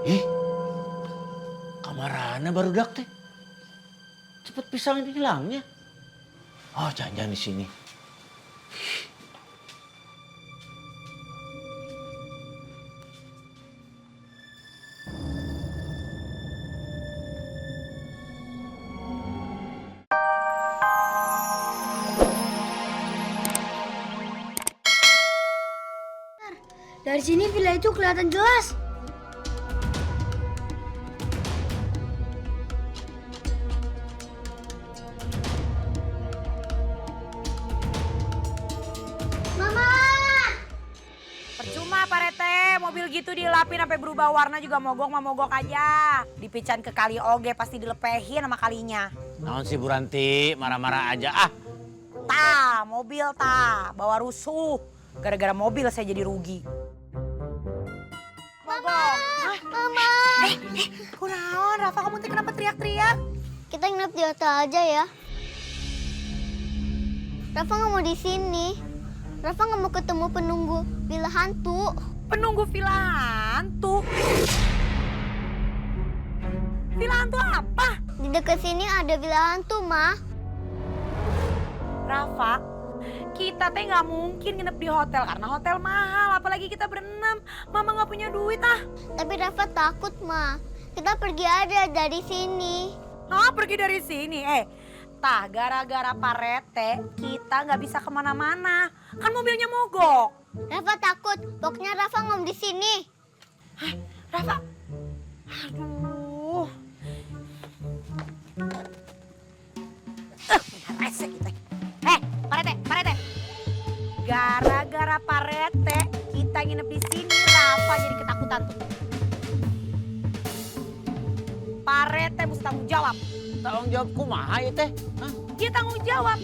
Ih, kamarana barudak teh. Cepet pisang ini hilangnya. Oh, jangan-jangan di sini. Dari sini villa itu kelihatan jelas. Mama! Percuma Pak Rete, mobil gitu dilapin sampai berubah warna juga mogok mah mogok aja. Dipican ke kali oge pasti dilepehin sama kalinya. Naon sih Bu Ranti, marah-marah aja. Ah, Mobil bawa rusuh. Gara-gara mobil saya jadi rugi. Mogok. Mama! Kunaon, Rafa kamu teh kenapa teriak-teriak? Kita nginep di hotel aja ya. Rafa nggak mau di sini. Rafa nggak mau ketemu penunggu villa hantu. Penunggu villa hantu. Villa hantu apa? Di dekat sini ada villa hantu, Ma. Rafa, kita teh nggak mungkin nginep di hotel karena hotel mahal. Apalagi kita berenam. Mama nggak punya duit ah. Tapi Rafa takut, Ma. Kita pergi aja dari sini. Pergi dari sini. Gara-gara Pak Rete kita nggak bisa kemana-mana. Kan mobilnya mogok. Rafa takut. Pokoknya Rafa nggak mau di sini. Rafa, aduh. Rese kita. Pak Rete. Gara-gara Pak Rete kita nginep di sini, Rafa jadi ketakutan tuh. Pak Rete mesti tanggung jawab. tanggung jawab kumaha ya teh? Hah? Dia tanggung jawab.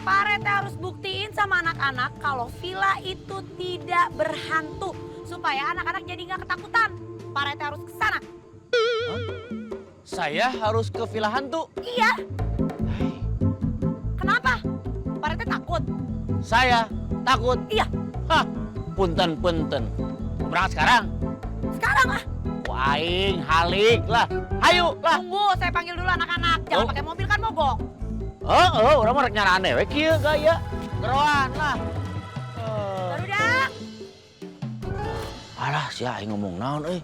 Pak Rete harus buktiin sama anak-anak kalau villa itu tidak berhantu. Supaya anak-anak jadi nggak ketakutan. Pak Rete harus ke sana. Saya harus ke villa hantu. Iya. Kenapa? Pak Rete takut. Saya takut. Iya. Hah, punten. Berangkat sekarang? Sekarang lah. Waing, halik lah. Hayu lah. Tunggu, saya panggil dulu anak-anak. Jangan Oh. pakai mobil kan mogok. Orang mah rek nyarane we kieu gaya. Geroan lah. Baru dah. Alah, si aing ngomong naon euy.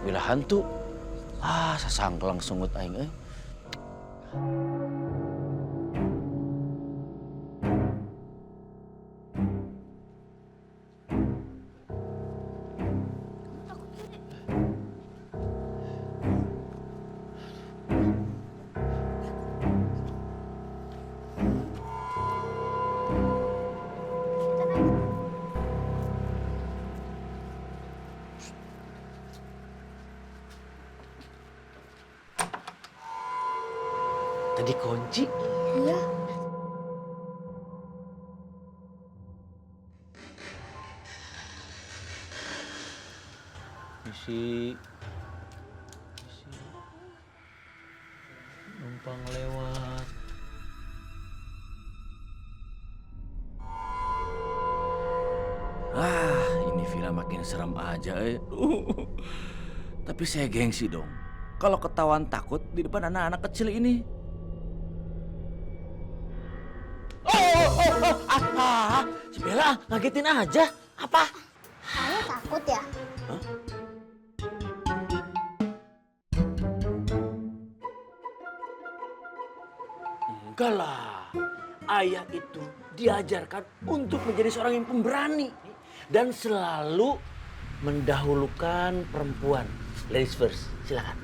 Villa hantu. Sasangkelang sungut aing euy. Tadi kunci. Iya. Misi numpang lewat. Ini villa makin serem aja. Tapi saya gengsi dong. Kalau ketahuan takut di depan anak-anak kecil ini. Si Bella ngagetin aja. Apa? Kamu takut ya? Enggak lah. Ayah itu diajarkan untuk menjadi seorang yang pemberani. Dan selalu mendahulukan perempuan. Ladies first, silakan.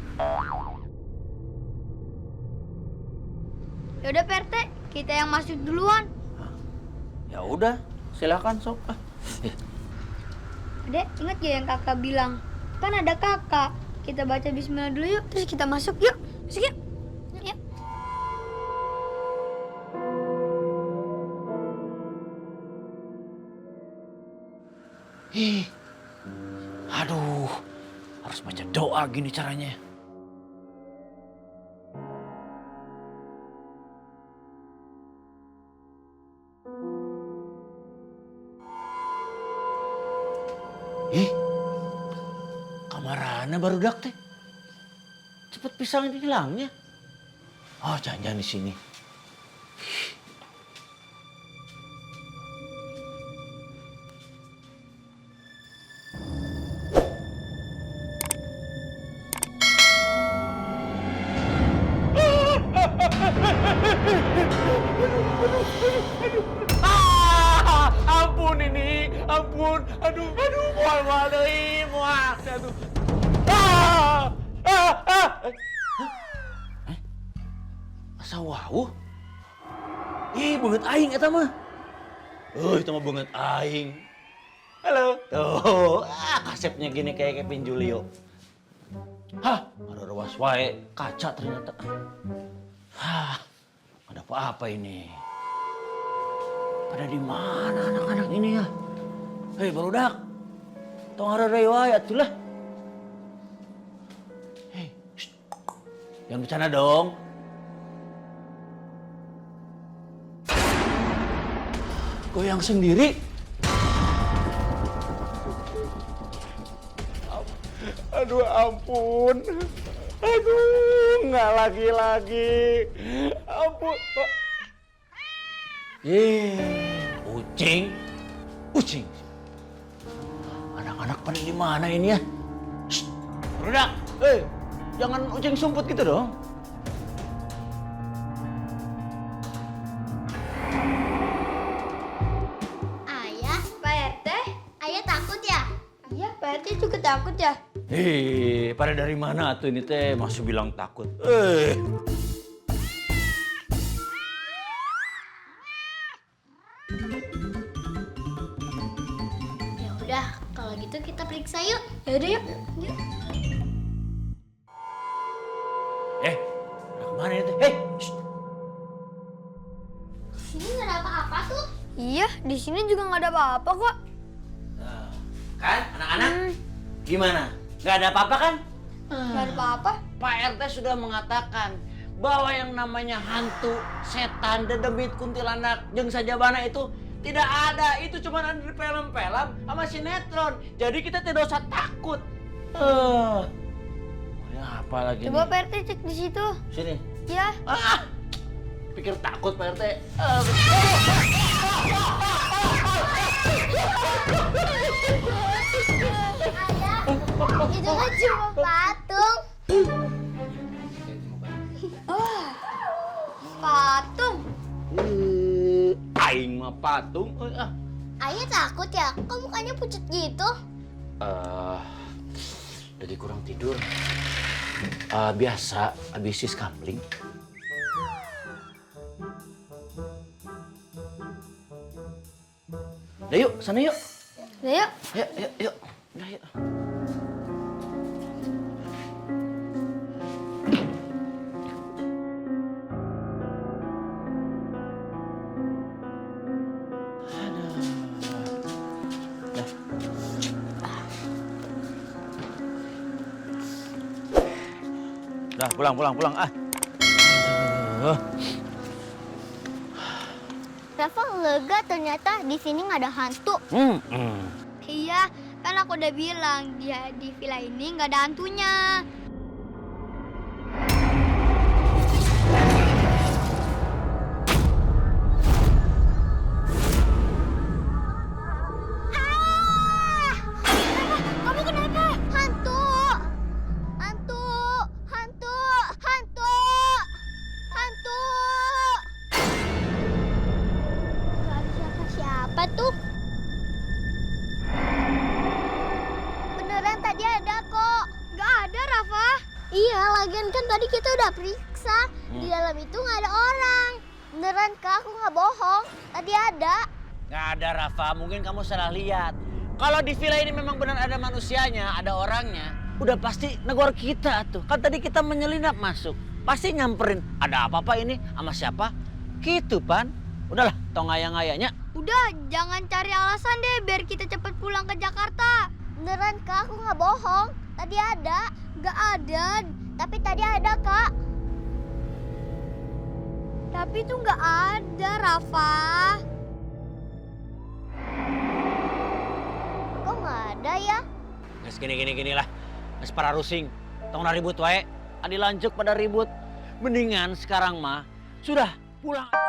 Yaudah Pak RT, kita yang masuk duluan. Ya udah, silakan sok. Adek, ingat gak yang kakak bilang? Kan ada kakak. Kita baca bismillah dulu yuk, terus kita masuk yuk. Masuk yuk. Yuk. Aduh, harus baca doa gini caranya. Kamar Mana barudak teh? Cepet pisang ini hilangnya. Oh, jangan-jangan di sini. Ampun ini, ampun. Aduh, mual deui, mual. Aduh. Asa wau? Beungeut aing eta mah. Itu mah beungeut aing. Halo. Tuh, kasepnya gini kayak Kevin Julio. Hah, ada ruas wae, kaca ternyata. Hah, ada apa-apa ini? Pada di mana anak-anak ini ya? Hei barudak, tong hareureui wae atuh lah. Hei, jangan bercanda dong. Goyang sendiri. Aduh ampun. Aduh, nggak lagi-lagi. Ampun. Ucing. Anak-anak pada di mana ini ya? Budak, jangan ucing sumput gitu dong. Ayah, Pak RT, ayah takut ya? Iya, Pak RT juga takut ya? Pada dari mana tuh ini teh masih bilang takut? Ya udah, kalau gitu kita periksa yuk. Ya udah yuk. Kemana ini teh? Sini nggak ada apa-apa tuh. Iya, di sini juga nggak ada apa-apa kok. Kan, anak-anak? Gimana? Nggak ada apa-apa kan? Nggak ada apa-apa. Pak RT sudah mengatakan bahwa yang namanya hantu, setan, dedemit, kuntilanak, jeung sajabana itu tidak ada. Itu cuma ada di film-film sama sinetron. Jadi kita tidak usah takut. Apa lagi Coba nih? Pak RT cek di situ. Sini. Ya. Pikir takut Pak RT. Ayah, itu kan cuma patung. Patung. Aing mah patung. Ayah takut ya? Kok mukanya pucat gitu? Jadi kurang tidur. Biasa habis iskambling. Udah yuk, sana yuk. Udah yuk. Yuk. Udah yuk. Dah, pulang. Rafa lega ternyata di sini nggak ada hantu. Iya, kan aku udah bilang dia di villa ini nggak ada hantunya. Kamu kenapa? Hantu! Siapa tuh? Beneran tadi ada kok. Nggak ada, Rafa. Iya, lagian kan tadi kita udah periksa. Di dalam itu nggak ada orang. Beneran kak, aku nggak bohong. Tadi ada. Nggak ada Rafa, mungkin kamu salah lihat. Kalau di villa ini memang benar ada manusianya, ada orangnya, udah pasti negor kita tuh. Kan tadi kita menyelinap masuk, pasti nyamperin. Ada apa-apa ini sama siapa? Gitu Pan. Udahlah, tong ngayang-ngayangnya. Udah, jangan cari alasan deh biar kita cepet pulang ke Jakarta. Beneran kak, aku nggak bohong. Tadi ada. Nggak ada. Tapi tadi ada kak. Tapi itu nggak ada, Rafa. Kok nggak ada ya? Nah, gini lah. Geus para rusing. Tong ribut wae. Adi lanjut pada ribut. Mendingan sekarang mah sudah pulang.